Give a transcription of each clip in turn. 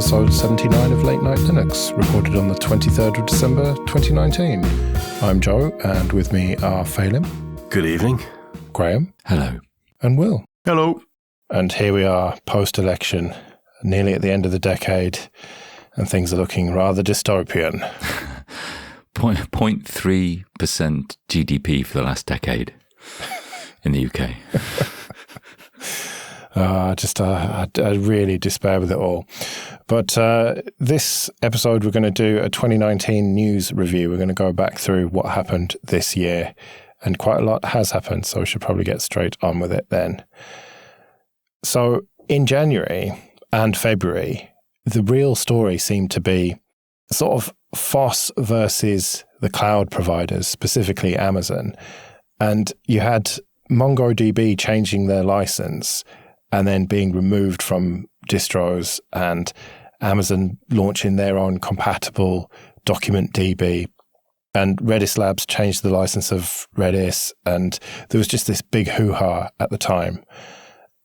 episode 79 of Late Night Linux, recorded on the 23rd of December 2019. I'm Joe, and with me are Phelim. Good evening. Graham. Hello. And Will. Hello. And here we are, post-election, nearly at the end of the decade, and things are looking rather dystopian. 0.3% GDP for the last decade in the UK. I really despair with it all. But this episode, we're going to do a 2019 news review. We're going to go back through what happened this year, and quite a lot has happened, so we should probably get straight on with it then. So in January and February, the real story seemed to be sort of FOSS versus the cloud providers, specifically Amazon. And you had MongoDB changing their license and then being removed from distros, and Amazon launching their own compatible document DB, and Redis Labs changed the license of Redis, and there was just this big hoo-ha at the time.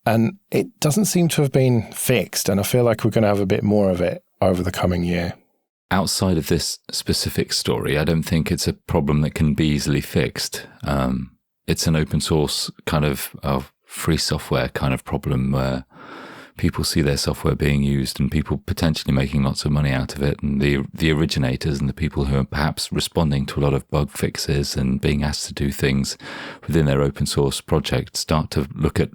And it doesn't seem to have been fixed, and I feel like we're going to have a bit more of it over the coming year. Outside of this specific story, I don't think it's a problem that can be easily fixed. It's an open source kind of free software kind of problem where people see their software being used and people potentially making lots of money out of it, and the originators and the people who are perhaps responding to a lot of bug fixes and being asked to do things within their open source project start to look at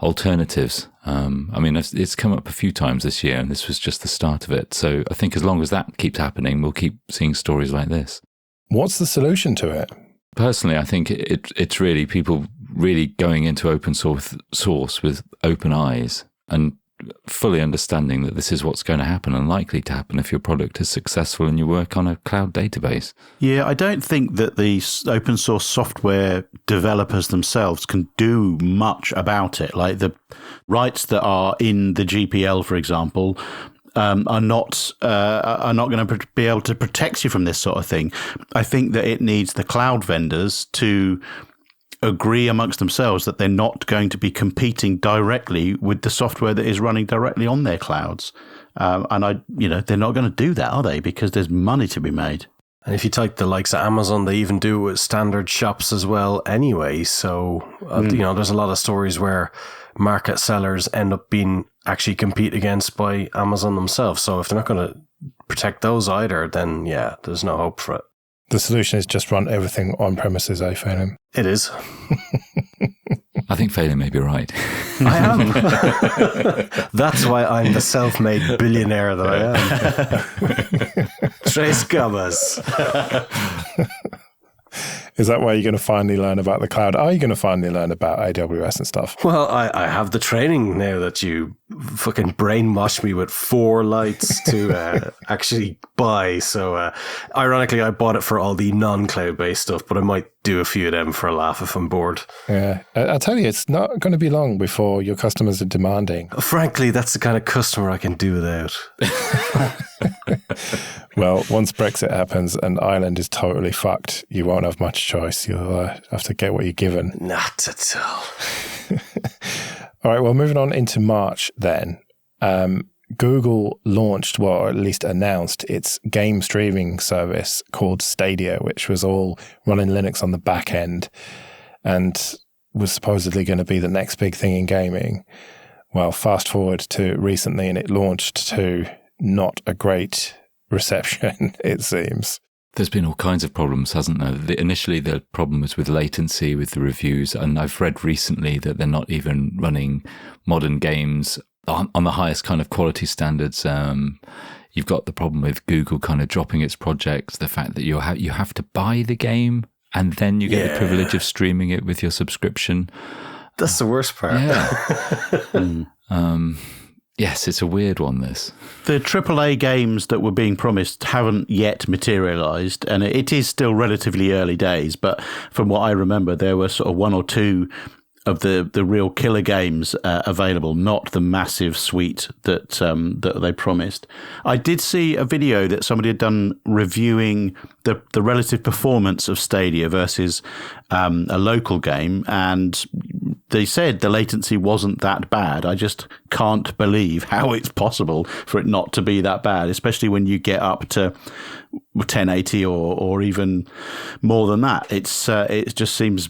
alternatives. It's come up a few times this year, and this was just the start of it. So I think as long as that keeps happening, we'll keep seeing stories like this. What's the solution to it? Personally, I think it's really people really going into open source with open eyes and fully understanding that this is what's going to happen and likely to happen if your product is successful and you work on a cloud database. Yeah, I don't think that the open source software developers themselves can do much about it. Like the rights that are in the GPL, for example, are not going to be able to protect you from this sort of thing. I think that it needs the cloud vendors to agree amongst themselves that they're not going to be competing directly with the software that is running directly on their clouds. They're not going to do that, are they? Because there's money to be made. And if you take the likes of Amazon, they even do it with standard shops as well anyway. So, there's a lot of stories where market sellers end up being actually compete against by Amazon themselves. So if they're not going to protect those either, then yeah, there's no hope for it. The solution is just run everything on premises, Phelim? It is. I think Phelim may be right. I am. That's why I'm the self-made billionaire that I am. Tres Gabas. Is that why you're going to finally learn about the cloud? Are you going to finally learn about AWS and stuff? Well, I have the training now that you fucking brainwashed me with 4 lights to actually buy. So, ironically, I bought it for all the non-cloud-based stuff, but I might do a few of them for a laugh if I'm bored. Yeah, I'll tell you, it's not going to be long before your customers are demanding. Frankly, that's the kind of customer I can do without. Well, once Brexit happens and Ireland is totally fucked, you won't have much choice. You'll have to get what you're given. Not at all. All right, well, moving on into March then. Google launched, or at least announced, its game streaming service called Stadia, which was all running Linux on the back end and was supposedly going to be the next big thing in gaming. Well, fast forward to recently, and it launched to not a great reception, it seems. There's been all kinds of problems, hasn't there? Initially, the problem was with latency with the reviews, and I've read recently that they're not even running modern games on the highest kind of quality standards. You've got the problem with Google kind of dropping its projects, the fact that you have to buy the game and then you get the privilege of streaming it with your subscription. That's the worst part. Yeah. Yes, it's a weird one, this. The AAA games that were being promised haven't yet materialised, and it is still relatively early days, but from what I remember, there were sort of 1 or 2 of the real killer games available, not the massive suite that they promised. I did see a video that somebody had done reviewing the relative performance of Stadia versus a local game, and they said the latency wasn't that bad. I just can't believe how it's possible for it not to be that bad, especially when you get up to 1080 or even more than that. It just seems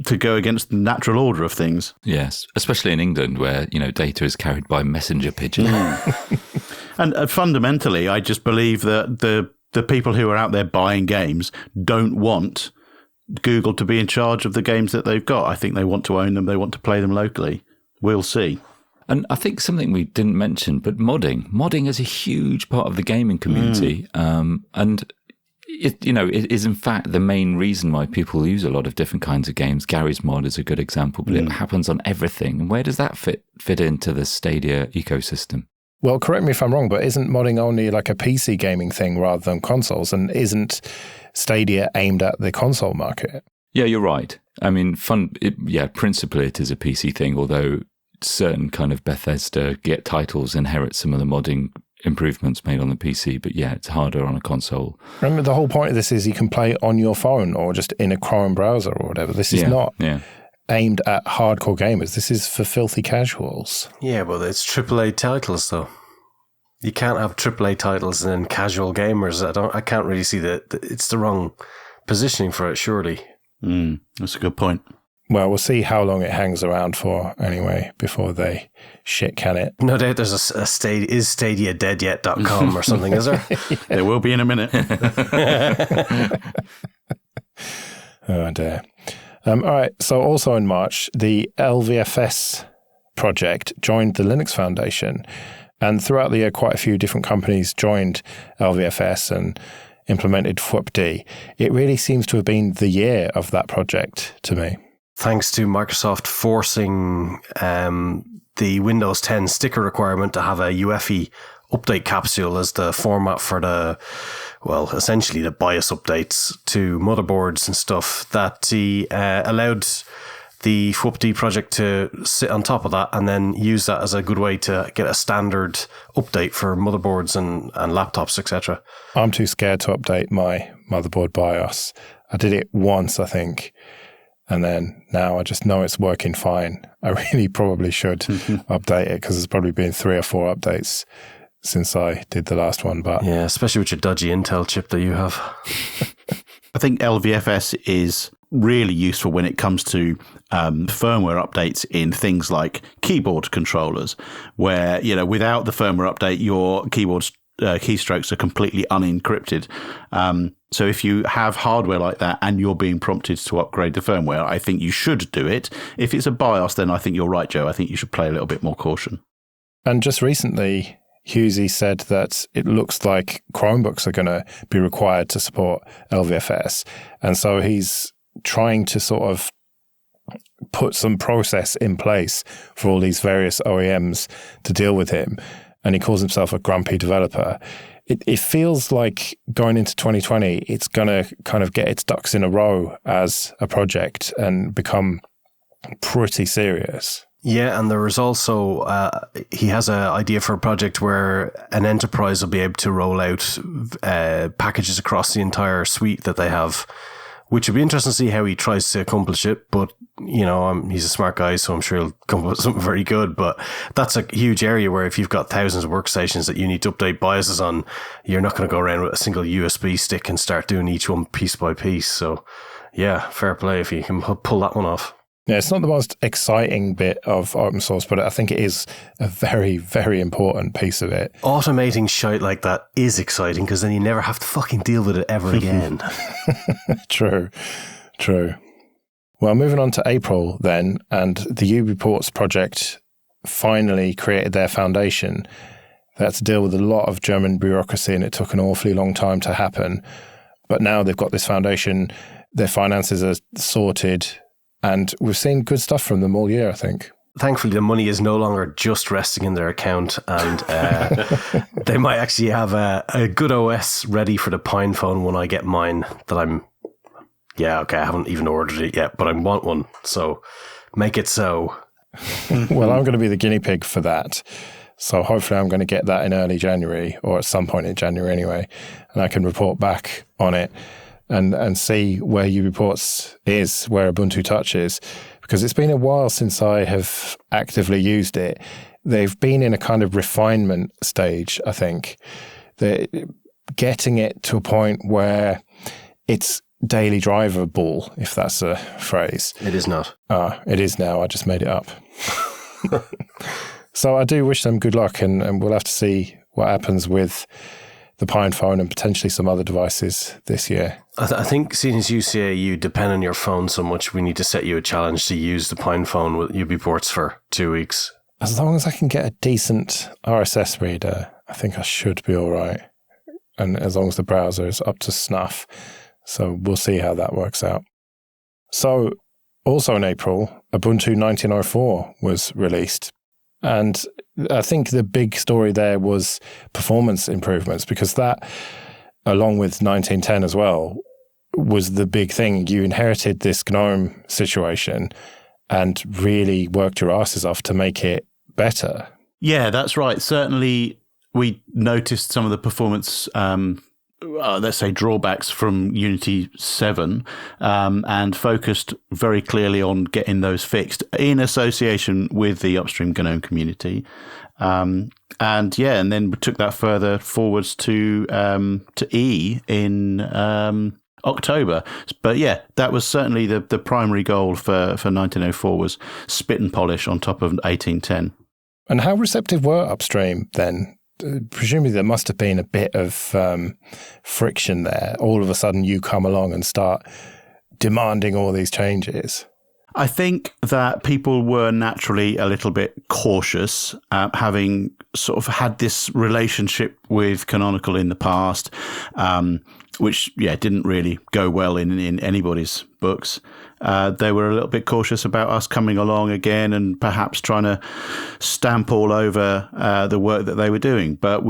to go against the natural order of things. Yes, especially in England where, data is carried by messenger pigeon. And fundamentally, I just believe that the people who are out there buying games don't want Google to be in charge of the games that they've got. I think they want to own them. They want to play them locally. We'll see. And I think something we didn't mention, but modding is a huge part of the gaming community. And it is in fact the main reason why people use a lot of different kinds of games. Gary's Mod is a good example, but it happens on everything. And where does that fit into the Stadia ecosystem? Well, correct me if I'm wrong, but isn't modding only like a PC gaming thing rather than consoles? And isn't Stadia aimed at the console market? Yeah, you're right. I mean, principally it is a PC thing, although certain kind of Bethesda get titles inherit some of the modding improvements made on the PC. But yeah, it's harder on a console. Remember, the whole point of this is you can play it on your phone or just in a Chrome browser or whatever. This is not aimed at hardcore gamers. This is for filthy casuals. Yeah, but it's AAA titles, though. You can't have AAA titles and then casual gamers. I can't really see that. It's the wrong positioning for it, surely. That's a good point. Well, we'll see how long it hangs around for anyway before they shit can it. No doubt there's a is Stadia dead yet.com or something, is there? There will be in a minute. Oh, dear. All right. So also in March, the LVFS project joined the Linux Foundation. And throughout the year, quite a few different companies joined LVFS and implemented FWPD. It really seems to have been the year of that project to me. Thanks to Microsoft forcing the Windows 10 sticker requirement to have a UEFI update capsule as the format for essentially the BIOS updates to motherboards and stuff, that he allowed the FWPD project to sit on top of that and then use that as a good way to get a standard update for motherboards and laptops, etc. I'm too scared to update my motherboard BIOS. I did it once, I think, and then now I just know it's working fine. I really probably should update it because there's probably been 3 or 4 updates since I did the last one. But yeah, especially with your dodgy Intel chip that you have. I think LVFS is really useful when it comes to firmware updates in things like keyboard controllers, where, without the firmware update, your keyboard keystrokes are completely unencrypted. So if you have hardware like that and you're being prompted to upgrade the firmware, I think you should do it. If it's a BIOS, then I think you're right, Joe. I think you should play a little bit more caution. And just recently, Husey said that it looks like Chromebooks are going to be required to support LVFS. And so he's trying to sort of put some process in place for all these various OEMs to deal with him. And he calls himself a grumpy developer. It feels like going into 2020, it's going to kind of get its ducks in a row as a project and become pretty serious. Yeah, and there is also, he has an idea for a project where an enterprise will be able to roll out packages across the entire suite that they have, which would be interesting to see how he tries to accomplish it. But, he's a smart guy, so I'm sure he'll come up with something very good. But that's a huge area where if you've got thousands of workstations that you need to update BIOSes on, you're not going to go around with a single USB stick and start doing each one piece by piece. So, yeah, fair play if you can pull that one off. Yeah, it's not the most exciting bit of open source, but I think it is a very, very important piece of it. Automating shite like that is exciting because then you never have to fucking deal with it ever again. True. Well, moving on to April then, and the UBports project finally created their foundation. They had to deal with a lot of German bureaucracy and it took an awfully long time to happen. But now they've got this foundation, their finances are sorted, and we've seen good stuff from them all year, I think. Thankfully, the money is no longer just resting in their account, and they might actually have a good OS ready for the Pine phone when I get mine. I haven't even ordered it yet, but I want one, so make it so. Well, I'm going to be the guinea pig for that. So hopefully I'm going to get that in early January, or at some point in January anyway, and I can report back on it. And see where UBports is, where Ubuntu Touch is, because it's been a while since I have actively used it. They've been in a kind of refinement stage, I think. They're getting it to a point where it's daily drivable, if that's a phrase. It is not. It is now. I just made it up. So I do wish them good luck, and we'll have to see what happens with the Pine phone and potentially some other devices this year. I think seeing as you say you depend on your phone so much, we need to set you a challenge to use the Pine phone with UBports for 2 weeks. As long as I can get a decent RSS reader, I think I should be all right. And as long as the browser is up to snuff. So we'll see how that works out. So also in April, Ubuntu 19.04 was released. And I think the big story there was performance improvements, because that, along with 19.10 as well, was the big thing. You inherited this GNOME situation and really worked your asses off to make it better. Yeah, that's right. Certainly, we noticed some of the performance, let's say, drawbacks from Unity 7 and focused very clearly on getting those fixed in association with the upstream GNOME community. And then we took that further forwards to E in October. But yeah, that was certainly the primary goal for 19.04 was spit and polish on top of 18.10. And how receptive were upstream then? Presumably there must have been a bit of friction there. All of a sudden you come along and start demanding all these changes. I think that people were naturally a little bit cautious, having sort of had this relationship with Canonical in the past, which, didn't really go well in anybody's books. They were a little bit cautious about us coming along again and perhaps trying to stamp all over the work that they were doing. But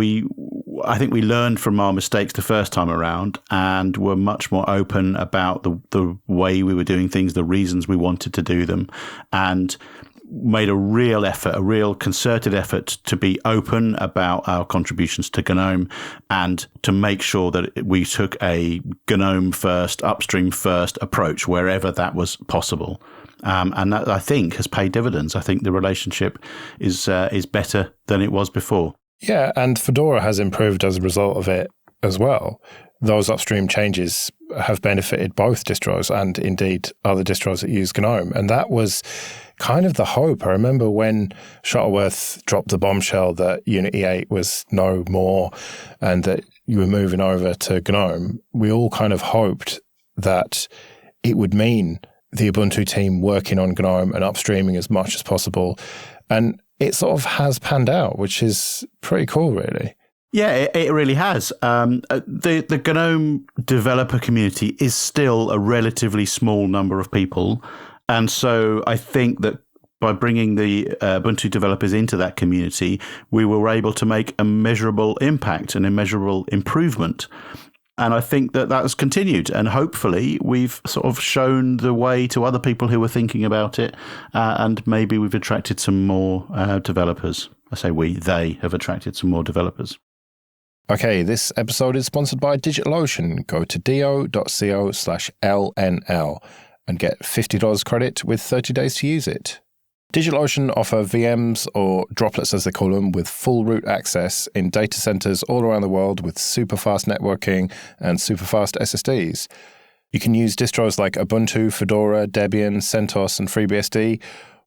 I think we learned from our mistakes the first time around and were much more open about the way we were doing things, the reasons we wanted to do them, and made a real concerted effort to be open about our contributions to GNOME and to make sure that we took a GNOME first, upstream first approach wherever that was possible. And that, I think, has paid dividends. I think the relationship is better than it was before. Yeah, and Fedora has improved as a result of it as well. Those upstream changes have benefited both distros and indeed other distros that use GNOME. And that was kind of the hope. I remember when Shuttleworth dropped the bombshell that Unity 8 was no more and that you were moving over to GNOME, we all kind of hoped that it would mean the Ubuntu team working on GNOME and upstreaming as much as possible. And it sort of has panned out, which is pretty cool, really. Yeah, it really has. The GNOME developer community is still a relatively small number of people. And so I think that by bringing the Ubuntu developers into that community, we were able to make a measurable impact, an immeasurable improvement. And I think that has continued. And hopefully we've sort of shown the way to other people who were thinking about it. And maybe we've attracted some more developers. I say they have attracted some more developers. Okay, this episode is sponsored by DigitalOcean. Go to do.co/LNL and get $50 credit with 30 days to use it. DigitalOcean offer VMs, or droplets as they call them, with full root access in data centers all around the world with super fast networking and super fast SSDs. You can use distros like Ubuntu, Fedora, Debian, CentOS and FreeBSD,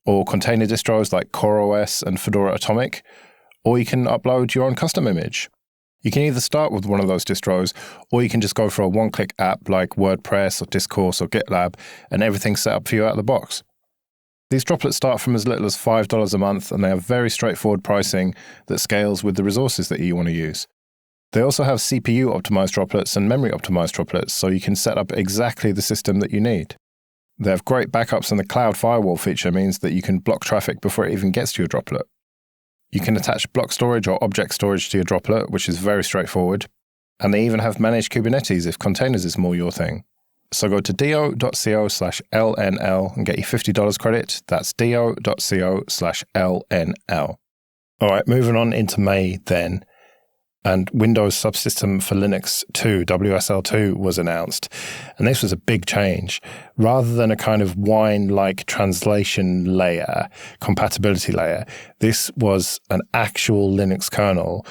or container distros like CoreOS and Fedora Atomic, or you can upload your own custom image. You can either start with one of those distros, or you can just go for a one-click app like WordPress or Discourse or GitLab, and everything's set up for you out of the box. These droplets start from as little as $5 a month, and they have very straightforward pricing that scales with the resources that you want to use. They also have CPU-optimized droplets and memory-optimized droplets, so you can set up exactly the system that you need. They have great backups, and the cloud firewall feature means that you can block traffic before it even gets to your droplet. You can attach block storage or object storage to your droplet, which is very straightforward. And they even have managed Kubernetes if containers is more your thing. So go to do.co/LNL and get your $50 credit. That's do.co/LNL. All right, moving on into May then. and Windows Subsystem for Linux 2, WSL2, was announced. And this was a big change. Rather than a kind of wine-like translation layer, compatibility layer, this was an actual Linux kernel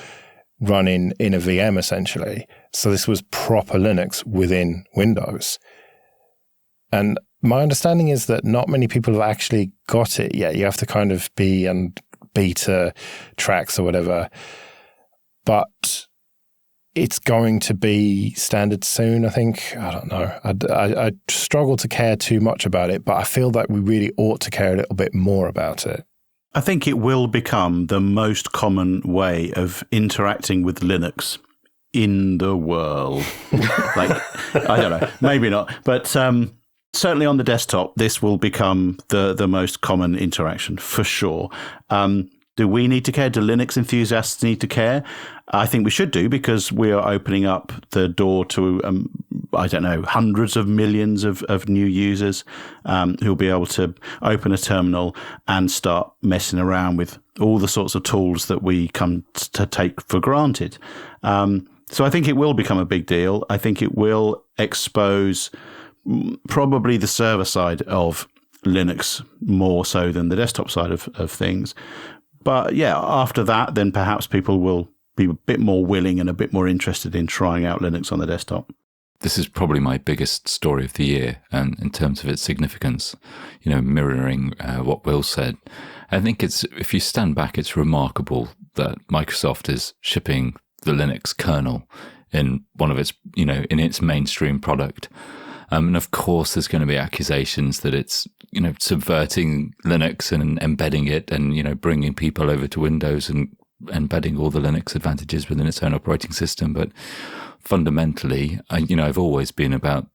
running in a VM, essentially. So this was proper Linux within Windows. And my understanding is that not many people have actually got it yet. You have to kind of be on beta tracks or whatever. But it's going to be standard soon, I think. I don't know. I struggle to care too much about it, but I feel that we really ought to care a little bit more about it. I think it will become the most common way of interacting with Linux in the world. I don't know, maybe not. But certainly on the desktop, this will become the most common interaction for sure. Do we need to care? Do Linux enthusiasts need to care? I think we should do, because we are opening up the door to, I don't know, hundreds of millions of new users who'll be able to open a terminal and start messing around with all the sorts of tools that we come to take for granted. So I think it will become a big deal. I think it will expose probably the server side of Linux more so than the desktop side of things. But yeah, after that, then perhaps people will be a bit more willing and a bit more interested in trying out Linux on the desktop. This is probably my biggest story of the year, and in terms of its significance, mirroring what Will said. I think if you stand back, it's remarkable that Microsoft is shipping the Linux kernel in one of its, in its mainstream product. And of course, there's going to be accusations that it's, subverting Linux and embedding it and, bringing people over to Windows and embedding all the Linux advantages within its own operating system. But fundamentally, I've always been about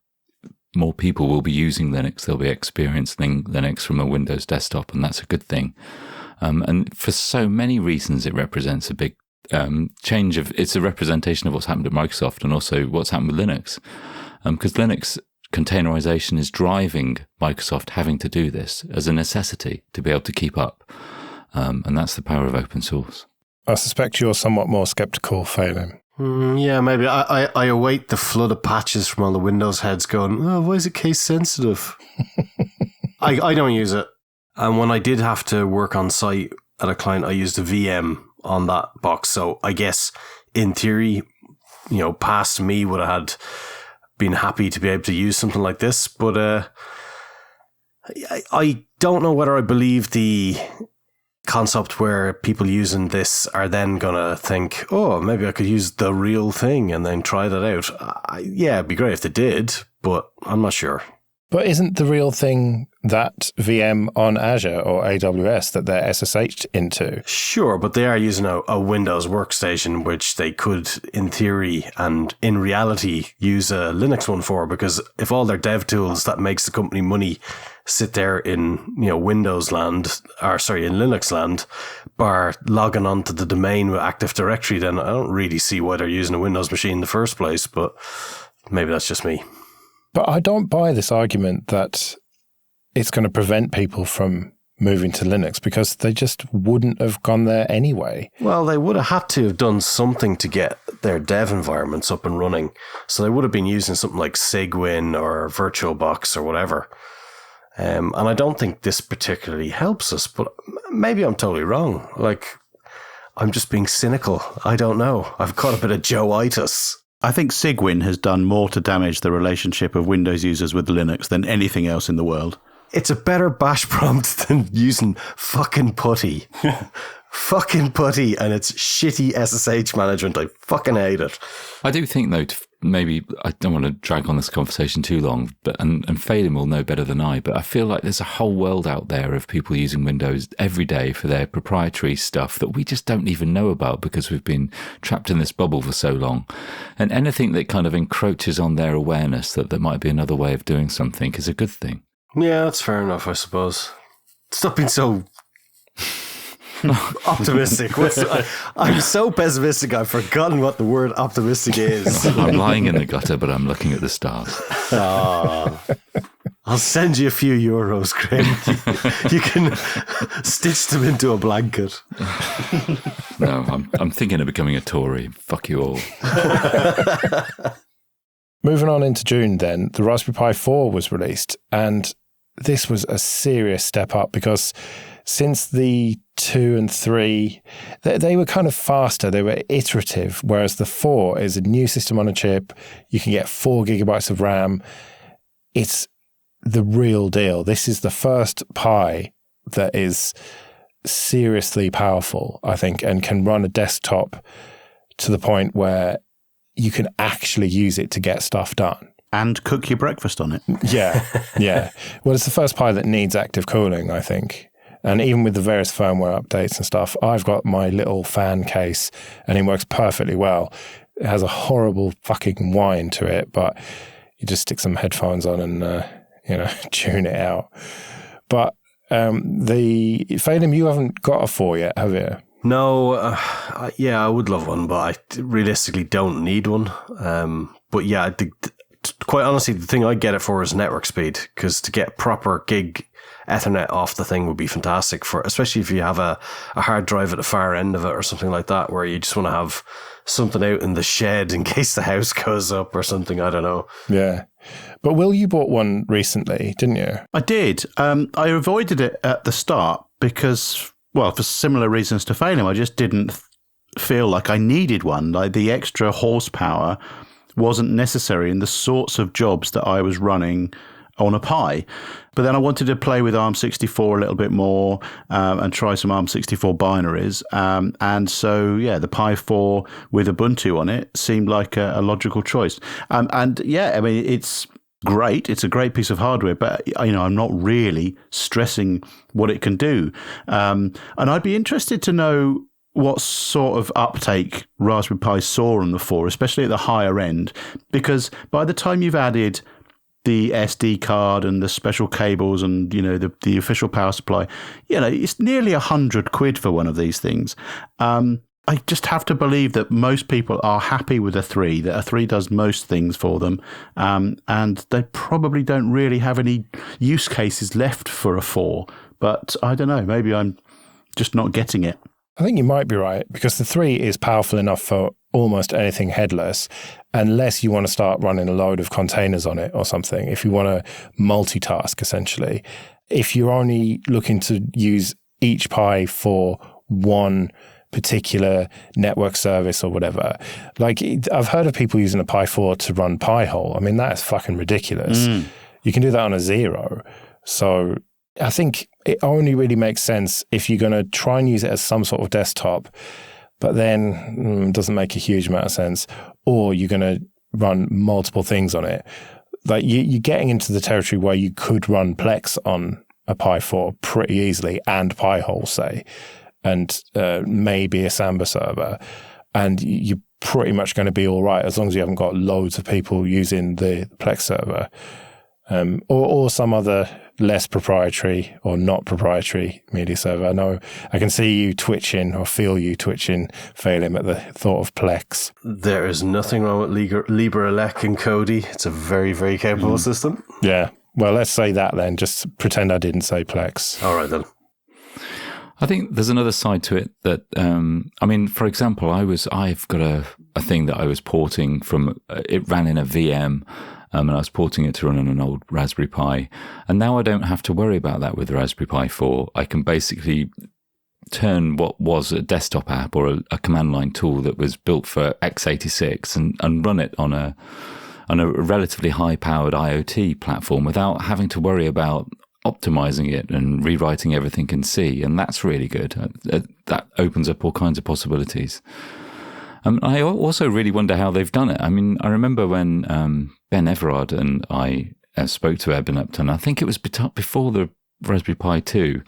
more people will be using Linux. They'll be experiencing Linux from a Windows desktop, and that's a good thing. And for so many reasons, it represents a big change it's a representation of what's happened at Microsoft and also what's happened with Linux. Because Linux containerization is driving Microsoft having to do this as a necessity to be able to keep up. And that's the power of open source. I suspect you're somewhat more skeptical, Phelim. Yeah, maybe. I await the flood of patches from all the Windows heads going, why is it case sensitive? I don't use it. And when I did have to work on site at a client, I used a VM on that box. So I guess in theory, past me would have had been happy to be able to use something like this. But I don't know whether I believe the concept where people using this are then going to think, oh, maybe I could use the real thing and then try that out. Yeah, it'd be great if they did, but I'm not sure. But isn't the real thing that VM on Azure or AWS that they're SSH'd into? Sure, but they are using a Windows workstation, which they could, in theory and in reality, use a Linux one for, because if all their dev tools that makes the company money sit there in Windows land, in Linux land, bar logging onto the domain with Active Directory, then I don't really see why they're using a Windows machine in the first place, but maybe that's just me. But I don't buy this argument that it's going to prevent people from moving to Linux, because they just wouldn't have gone there anyway. Well, they would have had to have done something to get their dev environments up and running. So they would have been using something like Cygwin or VirtualBox or whatever. And I don't think this particularly helps us, but maybe I'm totally wrong. I'm just being cynical. I don't know. I've got a bit of Joe-itis. I think Cygwin has done more to damage the relationship of Windows users with Linux than anything else in the world. It's a better bash prompt than using fucking putty. Fucking putty and its shitty SSH management. I fucking hate it. I do think, though, maybe I don't want to drag on this conversation too long, but and Phelim will know better than I, but I feel like there's a whole world out there of people using Windows every day for their proprietary stuff that we just don't even know about because we've been trapped in this bubble for so long. And anything that kind of encroaches on their awareness that there might be another way of doing something is a good thing. Yeah, that's fair enough, I suppose. Stop being so optimistic. I'm so pessimistic, I've forgotten what the word optimistic is. I'm lying in the gutter, but I'm looking at the stars. I I'll send you a few euros, Graham. You can stitch them into a blanket. No, I'm thinking of becoming a Tory. Fuck you all. Moving on into June then, the Raspberry Pi 4 was released, and this was a serious step up because since the 2 and 3, they were kind of faster, they were iterative, whereas the 4 is a new system on a chip. You can get 4 gigabytes of RAM. It's the real deal. This is the first Pi that is seriously powerful, I think, and can run a desktop to the point where you can actually use it to get stuff done. And cook your breakfast on it. Yeah, yeah. Well, it's the first Pi that needs active cooling, I think. And even with the various firmware updates and stuff, I've got my little fan case and it works perfectly well. It has a horrible fucking whine to it, but you just stick some headphones on and, tune it out. But Phelim, you haven't got a 4 yet, have you? No, I would love one, but I realistically don't need one. But yeah, quite honestly, the thing I get it for is network speed, because to get proper gig Ethernet off the thing would be fantastic, especially if you have a hard drive at the far end of it or something like that, where you just want to have something out in the shed in case the house goes up or something. I don't know. Yeah. But Will, you bought one recently, didn't you? I did. I avoided it at the start because, well, for similar reasons to Phelim, I just didn't feel like I needed one. Like the extra horsepower wasn't necessary in the sorts of jobs that I was running on a Pi. But then I wanted to play with ARM64 a little bit more and try some ARM64 binaries. And so, yeah, the Pi 4 with Ubuntu on it seemed like a logical choice. And yeah, I mean, it's great. It's a great piece of hardware, but I'm not really stressing what it can do. And I'd be interested to know what sort of uptake Raspberry Pi saw on the 4, especially at the higher end, because by the time you've added the SD card and the special cables and, the official power supply, it's nearly £100 for one of these things. I just have to believe that most people are happy with a 3, that a 3 does most things for them, and they probably don't really have any use cases left for a 4. But I don't know, maybe I'm just not getting it. I think you might be right, because the 3 is powerful enough for almost anything headless, unless you want to start running a load of containers on it or something, if you want to multitask, essentially. If you're only looking to use each Pi for one particular network service or whatever. Like, I've heard of people using a Pi 4 to run Pi-hole. I mean, that is fucking ridiculous. You can do that on a 0. So I think it only really makes sense if you're going to try and use it as some sort of desktop, but then it doesn't make a huge amount of sense, or you're going to run multiple things on it. Like, you're getting into the territory where you could run Plex on a Pi 4 pretty easily, and Pi-hole, say, and maybe a Samba server, and you're pretty much going to be all right as long as you haven't got loads of people using the Plex server, or some other less proprietary or not proprietary media server. I know I can see you twitching or feel you twitching, Phelim, at the thought of Plex. There is nothing wrong with LibreElec and Kodi. It's a very, very capable system. Yeah. Well, let's say that then. Just pretend I didn't say Plex. All right, then. I think there's another side to it that, for example, I've got a thing that I was porting from, it ran in a VM, and I was porting it to run on an old Raspberry Pi. And now I don't have to worry about that with the Raspberry Pi 4. I can basically turn what was a desktop app or a command line tool that was built for x86 and run it on a relatively high-powered IoT platform without having to worry about optimizing it and rewriting everything in C. And that's really good. That opens up all kinds of possibilities. I also really wonder how they've done it. I mean, I remember when Ben Everard and I spoke to Eben Upton, I think it was before the Raspberry Pi 2,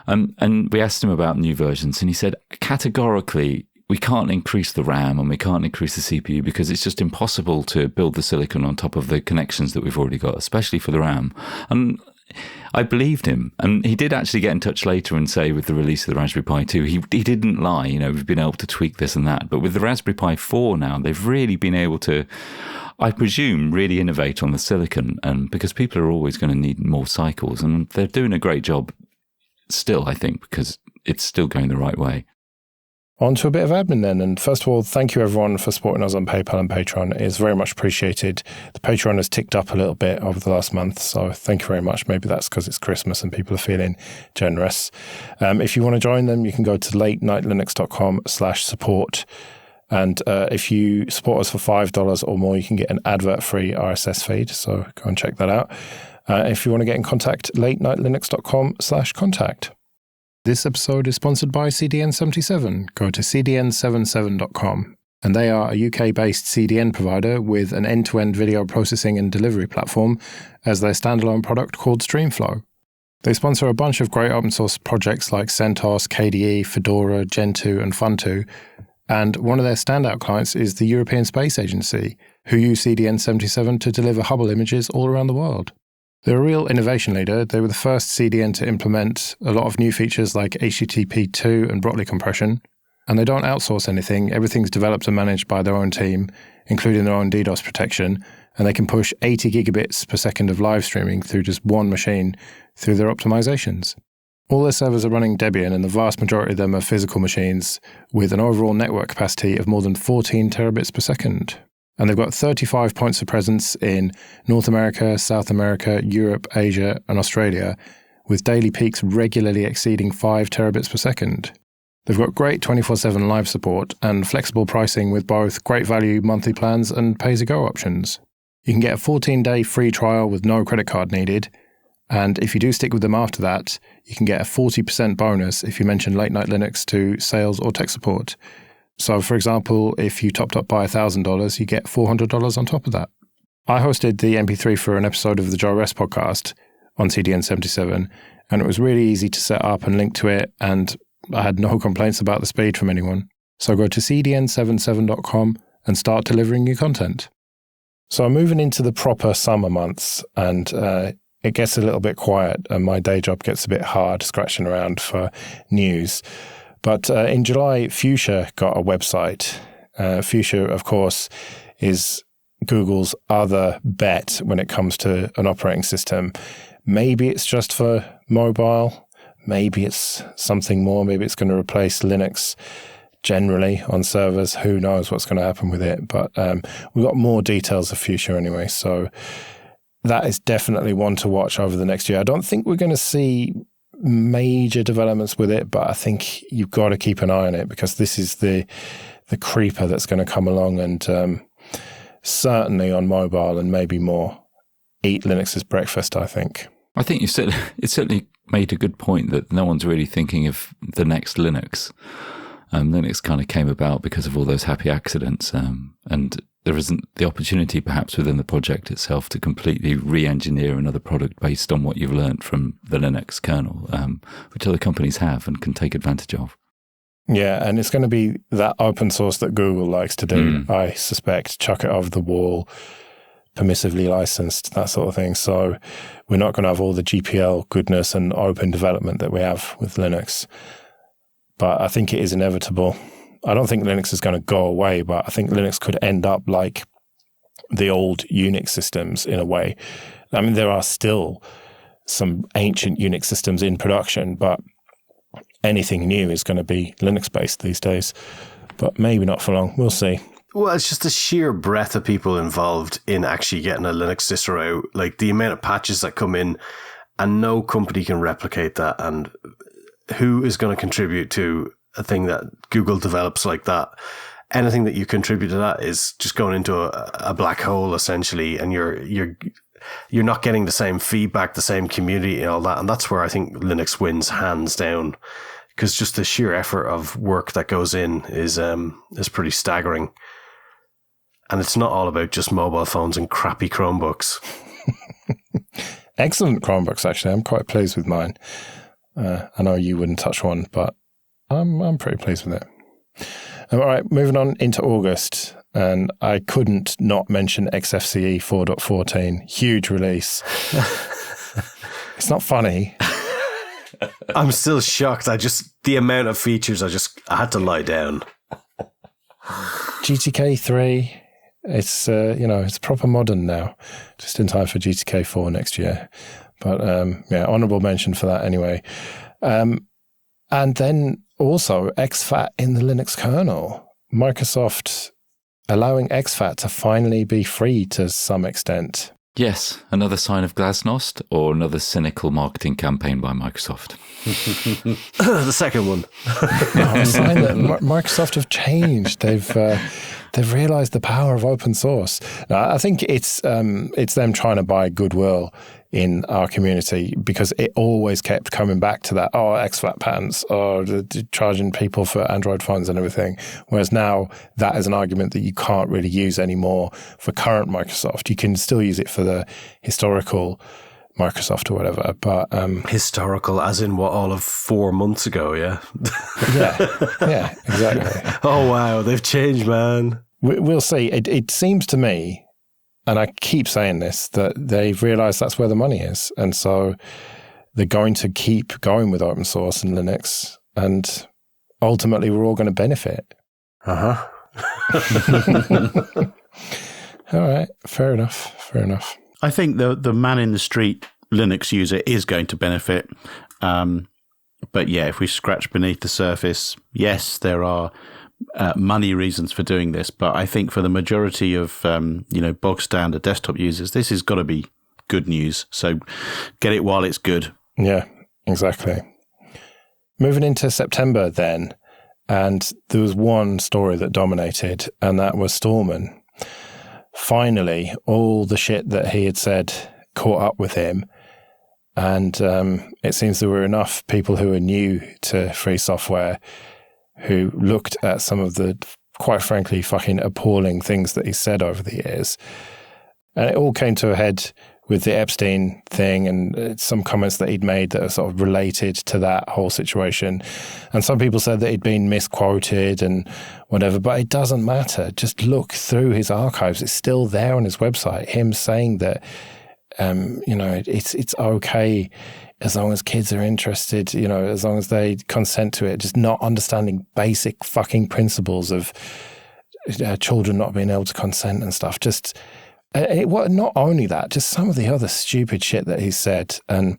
and we asked him about new versions, and he said, categorically, we can't increase the RAM and we can't increase the CPU because it's just impossible to build the silicon on top of the connections that we've already got, especially for the RAM. And I believed him. And he did actually get in touch later and say with the release of the Raspberry Pi 2, he didn't lie, we've been able to tweak this and that. But with the Raspberry Pi 4 now, they've really been able to, I presume, really innovate on the silicon, because people are always going to need more cycles. And they're doing a great job still, I think, because it's still going the right way. On to a bit of admin then. And first of all, thank you everyone for supporting us on PayPal and Patreon. It is very much appreciated. The Patreon has ticked up a little bit over the last month, so thank you very much. Maybe that's because it's Christmas and people are feeling generous. If you want to join them, you can go to latenightlinux.com/support. And if you support us for $5 or more, you can get an advert-free RSS feed. So go and check that out. If you want to get in contact, latenightlinux.com/contact. This episode is sponsored by CDN77. Go to cdn77.com. And they are a UK-based CDN provider with an end-to-end video processing and delivery platform as their standalone product called Streamflow. They sponsor a bunch of great open source projects like CentOS, KDE, Fedora, Gentoo, and Funtoo. And one of their standout clients is the European Space Agency, who use CDN77 to deliver Hubble images all around the world. They're a real innovation leader. They were the first CDN to implement a lot of new features like HTTP2 and Brotli compression. And they don't outsource anything. Everything's developed and managed by their own team, including their own DDoS protection. And they can push 80 gigabits per second of live streaming through just one machine through their optimizations. All their servers are running Debian, and the vast majority of them are physical machines with an overall network capacity of more than 14 terabits per second. And they've got 35 points of presence in North America, South America, Europe, Asia, and Australia, with daily peaks regularly exceeding 5 terabits per second. They've got great 24/7 live support and flexible pricing with both great value monthly plans and pay-as-you-go options. You can get a 14-day free trial with no credit card needed. And if you do stick with them after that, you can get a 40% bonus if you mention Late Night Linux to sales or tech support. So, for example, if you topped up by $1,000, you get $400 on top of that. I hosted the MP3 for an episode of the Joe Rest podcast on CDN77, and it was really easy to set up and link to it, and I had no complaints about the speed from anyone. So go to cdn77.com and start delivering new content. So I'm moving into the proper summer months, and it gets a little bit quiet, and my day job gets a bit hard scratching around for news. But in July, Fuchsia got a website. Fuchsia, of course, is Google's other bet when it comes to an operating system. Maybe it's just for mobile. Maybe it's something more. Maybe it's going to replace Linux generally on servers. Who knows what's going to happen with it? But we've got more details of Fuchsia anyway. So that is definitely one to watch over the next year. I don't think we're going to see major developments with it, but I think you've got to keep an eye on it because this is the creeper that's going to come along and certainly on mobile and maybe more eat Linux's breakfast, I think. I think it certainly made a good point that no one's really thinking of the next Linux. Linux kind of came about because of all those happy accidents, and there isn't the opportunity perhaps within the project itself to completely re-engineer another product based on what you've learned from the Linux kernel, which other companies have and can take advantage of. Yeah, and it's going to be that open source that Google likes to do, I suspect, chuck it over the wall, permissively licensed, that sort of thing. So we're not going to have all the GPL goodness and open development that we have with Linux. But I think it is inevitable. I don't think Linux is going to go away, but I think Linux could end up like the old Unix systems in a way. I mean, there are still some ancient Unix systems in production, but anything new is going to be Linux-based these days. But maybe not for long. We'll see. Well, it's just the sheer breadth of people involved in actually getting a Linux distro out. Like the amount of patches that come in, and no company can replicate that. And who is going to contribute to a thing that Google develops like that? Anything that you contribute to that is just going into a black hole essentially, and you're not getting the same feedback, the same community, and all that. And that's where I think Linux wins hands down, because just the sheer effort of work that goes in is pretty staggering. And it's not all about just mobile phones and crappy Chromebooks. Excellent Chromebooks, actually. I'm quite pleased with mine. I know you wouldn't touch one, but I'm pretty pleased with it. All right, moving on into August, and I couldn't not mention XFCE 4.14. Huge release. It's not funny. I'm still shocked. The amount of features, I had to lie down. GTK 3, it's, it's proper modern now, just in time for GTK 4 next year. But, honorable mention for that anyway. And then also exFAT in the Linux kernel. Microsoft allowing exFAT to finally be free to some extent. Yes, another sign of glasnost or another cynical marketing campaign by Microsoft? The second one. A sign that Microsoft have changed. They've realized the power of open source. Now, I think it's them trying to buy goodwill in our community, because it always kept coming back to that, exFAT patents, charging people for Android phones and everything. Whereas now that is an argument that you can't really use anymore for current Microsoft. You can still use it for the historical Microsoft or whatever, but historical as in what, all of 4 months ago, yeah? yeah, exactly. Oh wow, they've changed, man. We'll see. It seems to me, and I keep saying this, that they've realized that's where the money is. And so they're going to keep going with open source and Linux, and ultimately we're all going to benefit. Uh-huh. All right. Fair enough. I think the man in the street Linux user is going to benefit. But yeah, if we scratch beneath the surface, yes, there are money reasons for doing this, but I think for the majority of bog standard desktop users, this has got to be good news. So get it while it's good. Yeah, exactly. Moving into September then, and there was one story that dominated, and that was Stallman. Finally, all the shit that he had said caught up with him, and it seems there were enough people who were new to free software who looked at some of the, quite frankly, fucking appalling things that he said over the years. And it all came to a head with the Epstein thing and some comments that he'd made that are sort of related to that whole situation. And some people said that he'd been misquoted and whatever, but it doesn't matter. Just look through his archives. It's still there on his website. Him saying that, it's okay as long as kids are interested, as long as they consent to it, just not understanding basic fucking principles of children not being able to consent and stuff. Just, not only that, just some of the other stupid shit that he said. And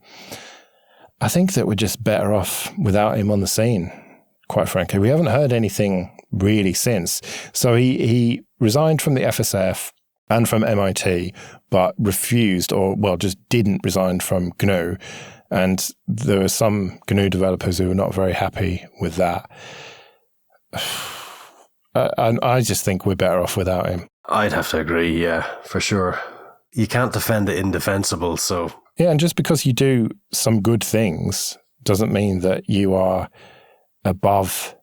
I think that we're just better off without him on the scene, quite frankly. We haven't heard anything really since. So he resigned from the FSF and from MIT, but refused just didn't resign from GNU. And there were some GNU developers who were not very happy with that. I just think we're better off without him. I'd have to agree, yeah, for sure. You can't defend the indefensible, so... Yeah, and just because you do some good things doesn't mean that you are above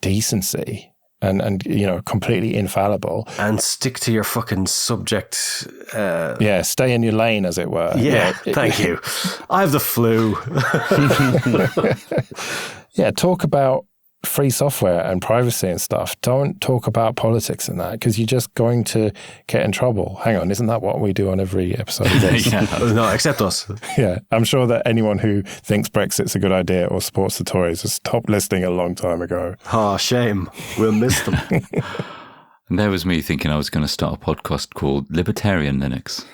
decency and completely infallible. And stick to your fucking subject. Stay in your lane, as it were. Yeah, thank you. I have the flu. Yeah, talk about free software and privacy and stuff. Don't talk about politics and that, because you're just going to get in trouble. Hang on, isn't that what we do on every episode of this? Yeah. No, except us. Yeah, I'm sure that anyone who thinks Brexit's a good idea or supports the Tories has stopped listening a long time ago. Shame. We'll miss them. And there was me thinking I was going to start a podcast called Libertarian Linux.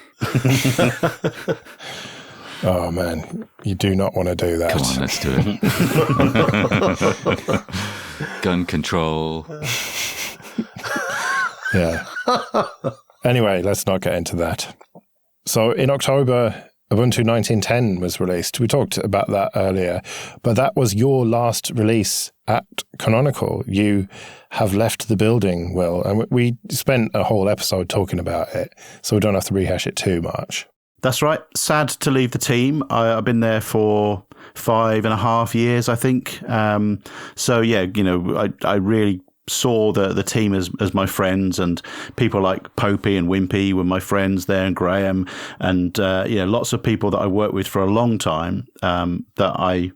Oh, man, you do not want to do that. Come on, let's do it. Gun control. Yeah. Anyway, let's not get into that. So in October, Ubuntu 19.10 was released. We talked about that earlier, but that was your last release at Canonical. You have left the building, Will, and we spent a whole episode talking about it, so we don't have to rehash it too much. That's right. Sad to leave the team. I've been there for 5.5 years, I think. So yeah, I really saw the team as my friends, and people like Popey and Wimpy were my friends there, and Graham, and lots of people that I worked with for a long time that I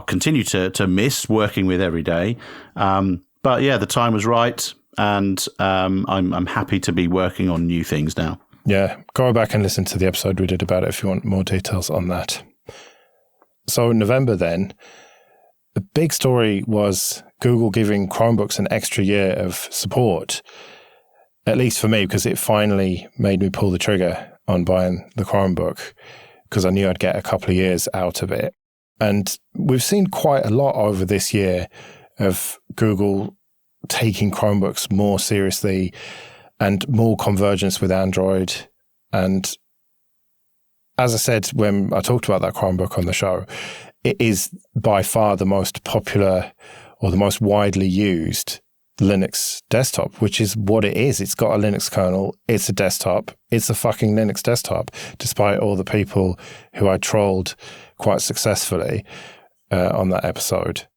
continue to miss working with every day. But yeah, the time was right, and I'm happy to be working on new things now. Yeah, go back and listen to the episode we did about it if you want more details on that. So in November then, the big story was Google giving Chromebooks an extra year of support, at least for me, because it finally made me pull the trigger on buying the Chromebook because I knew I'd get a couple of years out of it. And we've seen quite a lot over this year of Google taking Chromebooks more seriously and more convergence with Android. And as I said when I talked about that Chromebook on the show, it is by far the most popular or the most widely used Linux desktop, which is what it is. It's got a Linux kernel. It's a desktop. It's a fucking Linux desktop, despite all the people who I trolled quite successfully on that episode.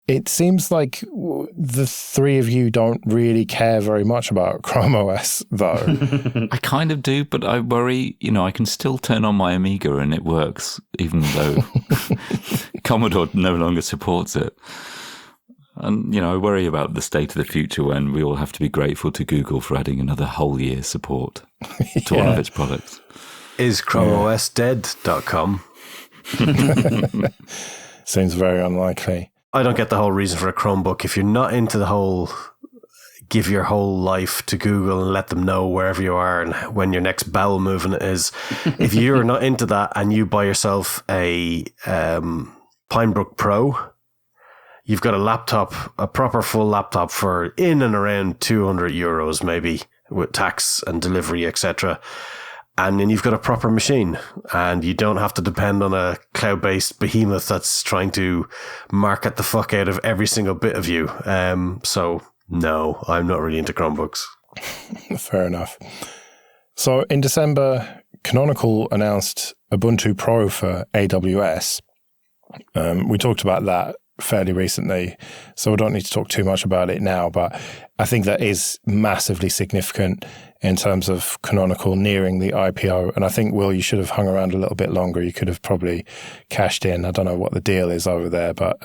It seems like the three of you don't really care very much about Chrome OS, though. I kind of do, but I worry, I can still turn on my Amiga and it works, even though Commodore no longer supports it. And, I worry about the state of the future when we all have to be grateful to Google for adding another whole year support to one of its products. Is ChromeOSdead.com? Seems very unlikely. I don't get the whole reason for a Chromebook. If you're not into the whole give your whole life to Google and let them know wherever you are and when your next bowel movement is, if you're not into that and you buy yourself a Pinebrook Pro, you've got a laptop, a proper full laptop for in and around €200 maybe, with tax and delivery, etc. And then you've got a proper machine and you don't have to depend on a cloud-based behemoth that's trying to market the fuck out of every single bit of you. So no, I'm not really into Chromebooks. Fair enough. So in December, Canonical announced Ubuntu Pro for AWS. We talked about that fairly recently, so we don't need to talk too much about it now, but I think that is massively significant in terms of Canonical nearing the IPO. And I think, Will, you should have hung around a little bit longer. You could have probably cashed in. I don't know what the deal is over there, but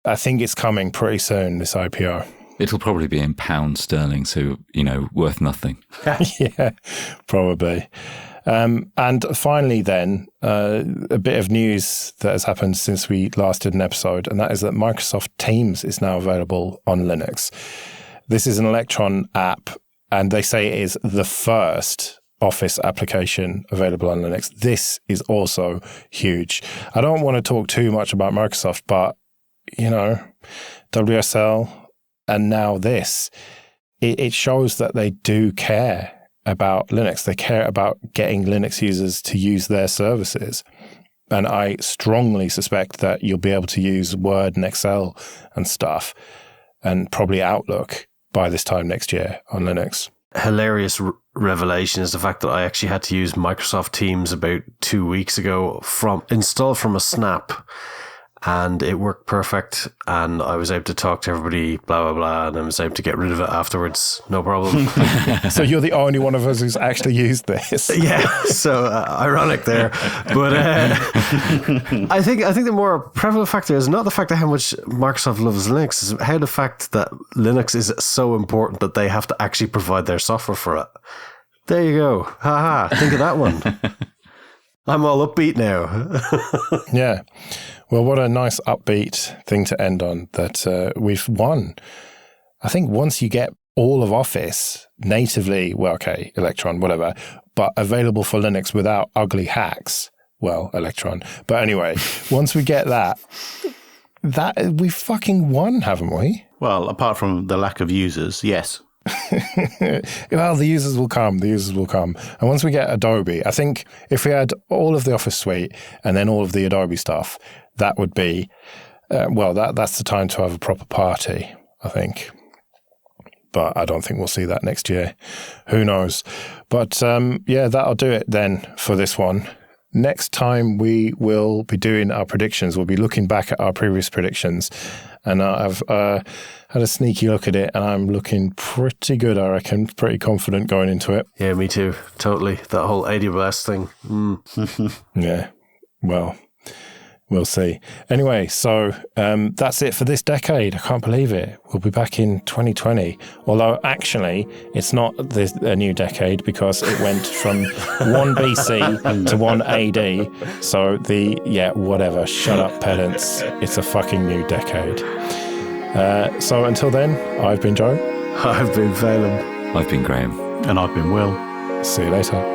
I think it's coming pretty soon, this IPO. It'll probably be in pound sterling, so, worth nothing. Yeah, probably. And finally then, a bit of news that has happened since we last did an episode, and that is that Microsoft Teams is now available on Linux. This is an Electron app, and they say it is the first Office application available on Linux. This is also huge. I don't want to talk too much about Microsoft, but, WSL and now this, it shows that they do care about Linux. They care about getting Linux users to use their services. And I strongly suspect that you'll be able to use Word and Excel and stuff, and probably Outlook by this time next year on Linux. Hilarious revelation is the fact that I actually had to use Microsoft Teams about 2 weeks ago installed from a snap, and it worked perfect, and I was able to talk to everybody, blah, blah, blah, and I was able to get rid of it afterwards, no problem. So you're the only one of us who's actually used this. Yeah, so ironic there. But I think the more prevalent factor is not the fact of how much Microsoft loves Linux, is how the fact that Linux is so important that they have to actually provide their software for it. There you go. Ha ha, think of that one. I'm all upbeat now. Yeah. Well, what a nice upbeat thing to end on, that we've won. I think once you get all of Office natively, well, okay, Electron, whatever, but available for Linux without ugly hacks, well, Electron. But anyway, once we get that we fucking won, haven't we? Well, apart from the lack of users, yes. Well, the users will come. And once we get Adobe, I think if we had all of the Office suite and then all of the Adobe stuff, that would be, that's the time to have a proper party, I think. But I don't think we'll see that next year. Who knows? But that'll do it then for this one. Next time we will be doing our predictions. We'll be looking back at our previous predictions. And I've had a sneaky look at it, and I'm looking pretty good, I reckon. Pretty confident going into it. Yeah, me too. Totally. That whole AWS thing. Yeah. Well, We'll see. Anyway, so that's it for this decade. I can't believe it. We'll be back in 2020. Although, actually, it's not a new decade because it went from 1 BC to 1 AD. So whatever. Shut up, pedants. It's a fucking new decade. So until then, I've been Joe. I've been Phelan. I've been Graham. And I've been Will. See you later.